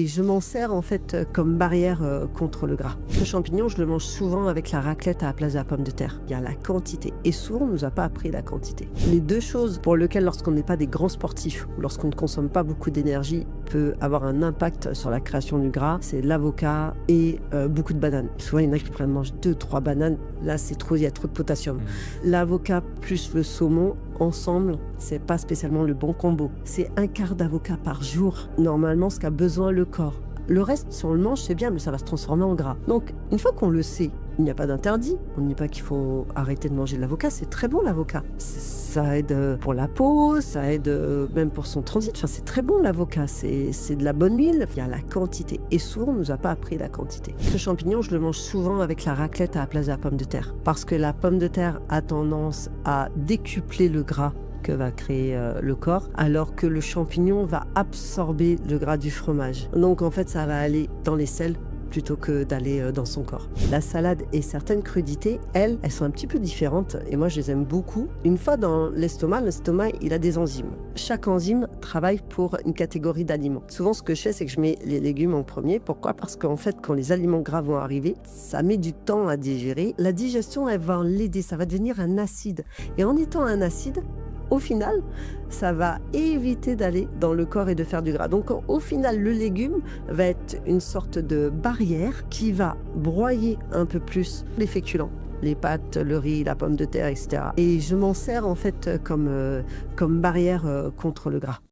et je m'en sers en fait comme barrière contre le gras. Le champignon, je le mange souvent avec la raclette à la place de la pomme de terre. Il y a la quantité et souvent on nous a pas appris la quantité. Les deux choses pour lesquelles lorsqu'on n'est pas des grands sportifs ou lorsqu'on ne consomme pas beaucoup d'énergie peut avoir un impact sur la création du gras, c'est l'avocat et beaucoup de bananes. Souvent il y en a qui mangent 2-3 bananes, là c'est trop, il y a trop de potassium. L'avocat plus le saumon ensemble, c'est pas spécialement le bon combo. C'est 1/4 d'avocat par jour, normalement ce qu'a besoin le corps. Le reste, si on le mange, c'est bien, mais ça va se transformer en gras. Donc, une fois qu'on le sait, il n'y a pas d'interdit. On ne dit pas qu'il faut arrêter de manger de l'avocat. C'est très bon, l'avocat. Ça aide pour la peau, ça aide même pour son transit. Enfin, c'est très bon, l'avocat. C'est de la bonne huile. Il y a la quantité. Et souvent, on ne nous a pas appris la quantité. Ce champignon, je le mange souvent avec la raclette à la place de la pomme de terre. Parce que la pomme de terre a tendance à décupler le gras que va créer le corps, alors que le champignon va absorber le gras du fromage. Donc en fait, ça va aller dans les selles plutôt que d'aller dans son corps. La salade et certaines crudités, elles sont un petit peu différentes et moi je les aime beaucoup. Une fois dans l'estomac, il a des enzymes. Chaque enzyme travaille pour une catégorie d'aliments. Souvent ce que je fais, c'est que je mets les légumes en premier. Pourquoi ? Parce qu'en fait, quand les aliments gras vont arriver, ça met du temps à digérer. La digestion, elle va l'aider, ça va devenir un acide. Et en étant un acide, au final, ça va éviter d'aller dans le corps et de faire du gras. Donc au final, le légume va être une sorte de barrière qui va broyer un peu plus les féculents, les pâtes, le riz, la pomme de terre, etc. Et je m'en sers en fait comme barrière contre le gras.